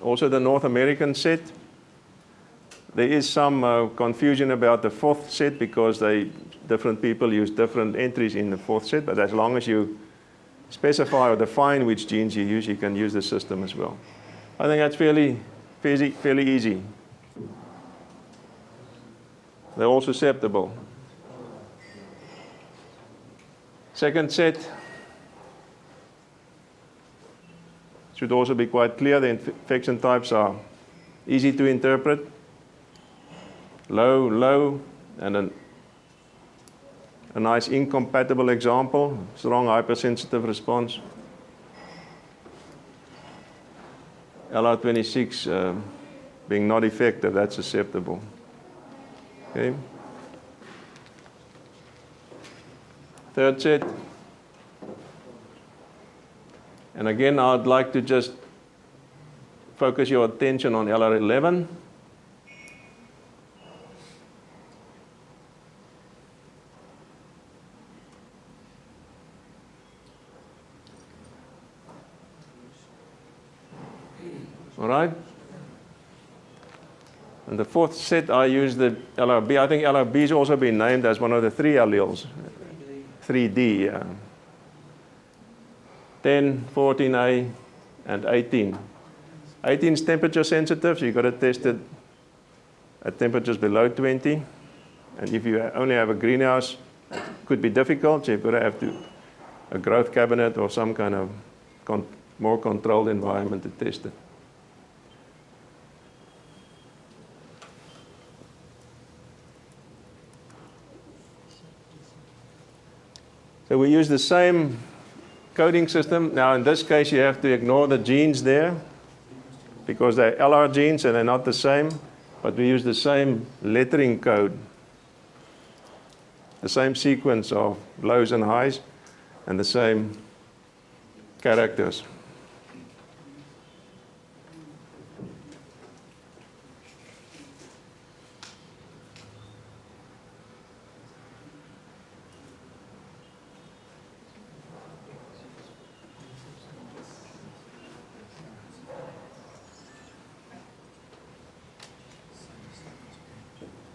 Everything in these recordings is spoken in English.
also the North American set. There is some confusion about the fourth set because different people use different entries in the fourth set, but as long as you specify or define which genes you use, you can use the system as well. I think that's fairly easy. They're all susceptible. Second set should also be quite clear. The infection types are easy to interpret. Low, low, and a nice incompatible example, strong hypersensitive response. LR26 being not effective, that's susceptible. Okay. Third set. And again, I'd like to just focus your attention on LR11. All right? And the fourth set, I use the LRB. I think LRB has also been named as one of the 3 alleles. 3D, yeah. 10, 14A, and 18. 18 is temperature sensitive, so you've got to test it at temperatures below 20. And if you only have a greenhouse, it could be difficult, so you've got to have a growth cabinet or some kind of more controlled environment to test it. So we use the same coding system. Now in this case you have to ignore the genes there because they're LR genes and they're not the same, but we use the same lettering code, the same sequence of lows and highs, and the same characters.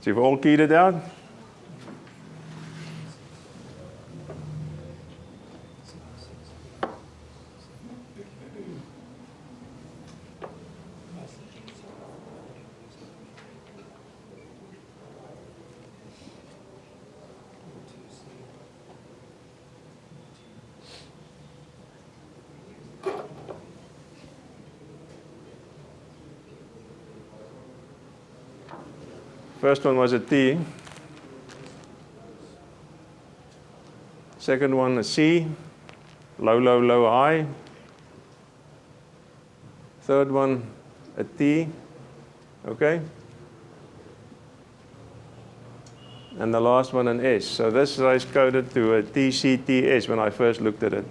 So you've all keyed it out? First one was a T. Second one a C, low, low, low, high. Third one a T, okay? And the last one an S. So this race coded to a TCTS when I first looked at it.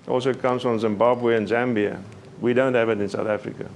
Also comes from Zimbabwe and Zambia. We don't have it in South Africa.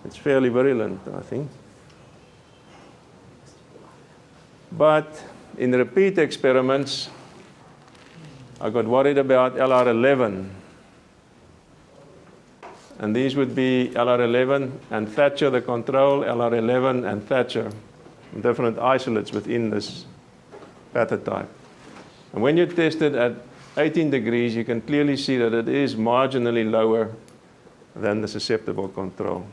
It's fairly virulent, I think. But in repeat experiments, I got worried about LR11. And these would be LR11 and Thatcher, the control, LR11 and Thatcher, different isolates within this pathotype. And when you test it at 18 degrees, you can clearly see that it is marginally lower than the susceptible control.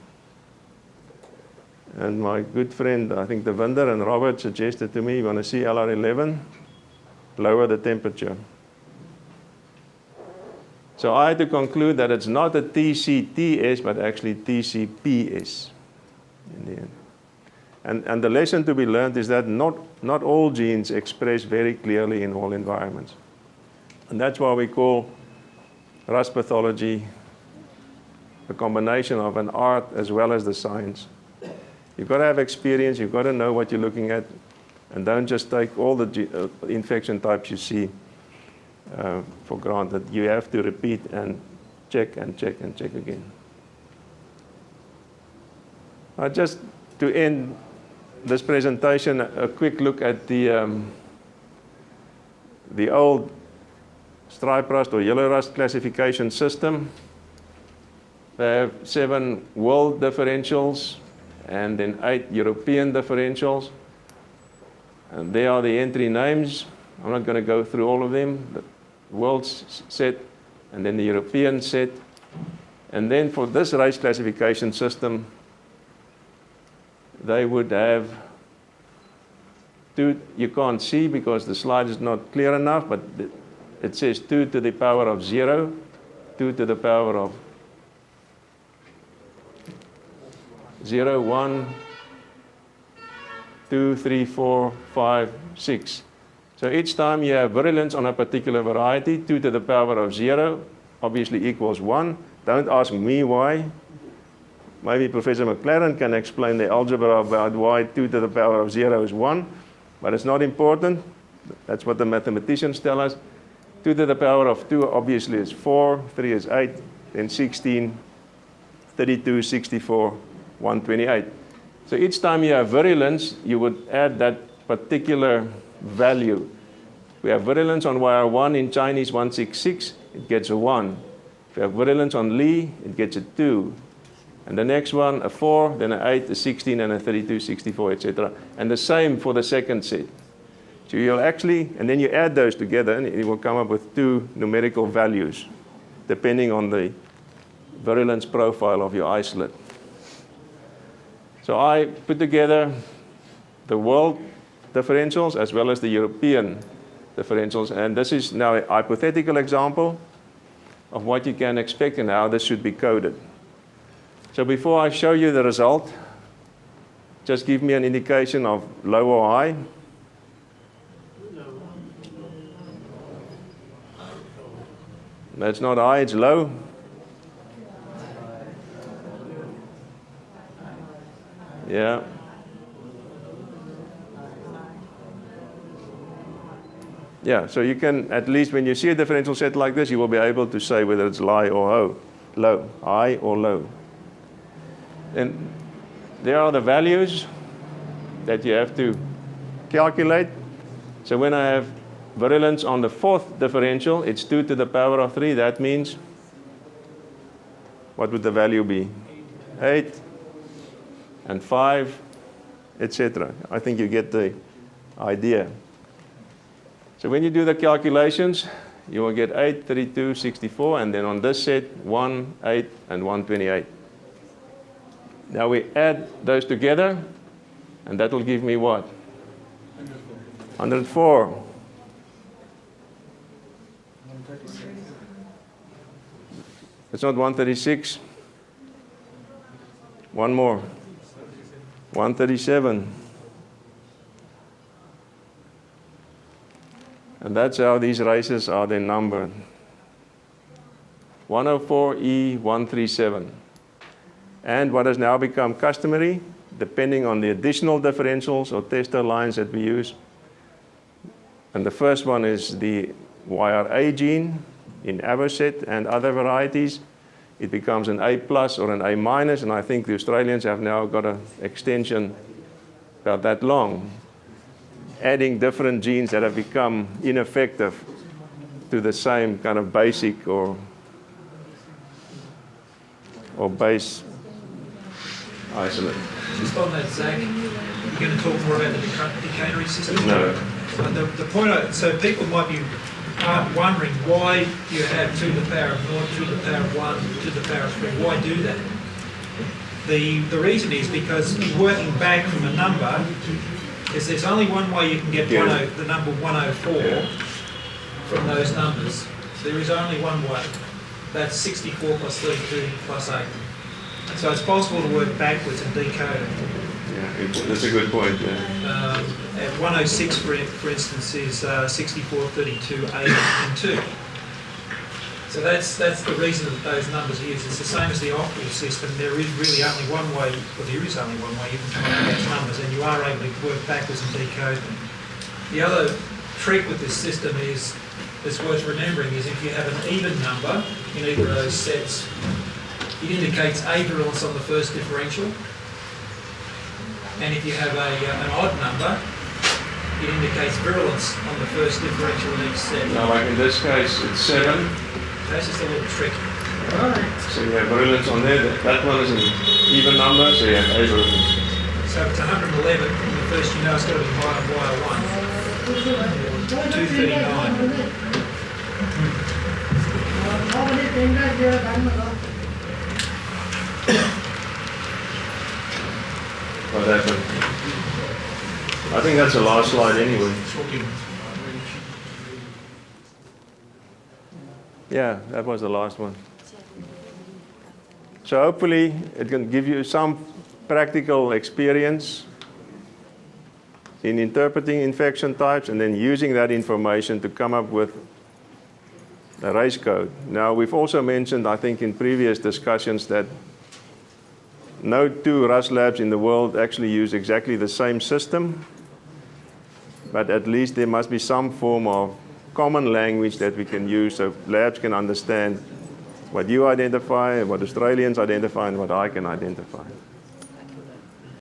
And my good friend, I think Devinder and Robert suggested to me, you want to see LR11, lower the temperature. So I had to conclude that it's not a TCTS, but actually TCPS in the end. And the lesson to be learned is that not all genes express very clearly in all environments. And that's why we call Rust pathology a combination of an art as well as the science. You've got to have experience, you've got to know what you're looking at, and don't just take all the infection types you see for granted. You have to repeat and check and check and check again. Just to end this presentation, a quick look at the old stripe rust or yellow rust classification system. They have 7 world differentials and then 8 European differentials. And there are the entry names. I'm not going to go through all of them. The world set and then the European set. And then for this race classification system, they would have 2, you can't see because the slide is not clear enough, but it says 2 to the power of 0, 2 to the power of 0, 1, 2, 3, 4, 5, 6. So each time you have virulence on a particular variety, 2 to the power of 0 obviously equals 1. Don't ask me why. Maybe Professor McLaren can explain the algebra about why 2 to the power of 0 is 1, but it's not important. That's what the mathematicians tell us. 2 to the power of 2 obviously is 4, 3 is 8, then 16, 32, 64, 128. So each time you have virulence, you would add that particular value. We have virulence on wire 1 in Chinese 166, it gets a 1. If you have virulence on Li, it gets a 2. And the next one, a 4, then an 8, a 16, and a 32, 64, etc. And the same for the second set. So you'll actually, and then you add those together, and it will come up with 2 numerical values, depending on the virulence profile of your isolate. So I put together the world differentials as well as the European differentials, and this is now a hypothetical example of what you can expect and how this should be coded. So before I show you the result, just give me an indication of low or high. That's not high, it's low. Yeah. Yeah, so you can, at least when you see a differential set like this, you will be able to say whether it's high or low, high or low. And there are the values that you have to calculate. So when I have virulence on the 4th differential, it's 2 to the power of 3. That means, what would the value be? 8 and 5, etc. I think you get the idea. So when you do the calculations, you will get 8, 32, 64, and then on this set, 1, 8, and 128. Now we add those together, and that will give me what? 104. It's not 136. One more. 137. And that's how these races are then numbered. 104E137. And what has now become customary, depending on the additional differentials or tester lines that we use. And the first one is the YRA gene in Avocet and other varieties. It becomes an A plus or an A minus, and I think the Australians have now got an extension about that long, adding different genes that have become ineffective to the same kind of basic or base isolate. Just on that, Zach, you're going to talk more about the decanary system? No. The point, so people might be wondering why you have 2 to the power of 0, 2 to the power of 1, 2 to the power of 3. Why do that? The reason is because working back from a number, is there's only one way you can get the number 104 from those numbers. There is only one way. That's 64 plus 32 plus 8. So it's possible to work backwards and decode it. Yeah, that's a good point. Yeah. At 106, for instance, is 64, 32, 8, and 2. So that's the reason that those numbers are used. It's the same as the octal system. There is really only one way, well, there is only one way you can come up with those numbers, and you are able to work backwards and decode them. The other trick with this system is, that's worth remembering, is if you have an even number in either of those sets, it indicates A virulence on the first differential, and if you have an odd number, it indicates virulence on the first differential in each set. Now, like in this case, it's 7. That's just a little trick. So you have virulence on there. That one is an even number, so you have A virulence. So if it's 111, the first you know it's got to be higher than Y1. 239. What happened? I think that's the last slide anyway. Yeah, that was the last one. So hopefully it can give you some practical experience in interpreting infection types and then using that information to come up with a race code. Now, we've also mentioned, I think, in previous discussions that no two RUS labs in the world actually use exactly the same system, but at least there must be some form of common language that we can use so labs can understand what you identify, what Australians identify, and what I can identify.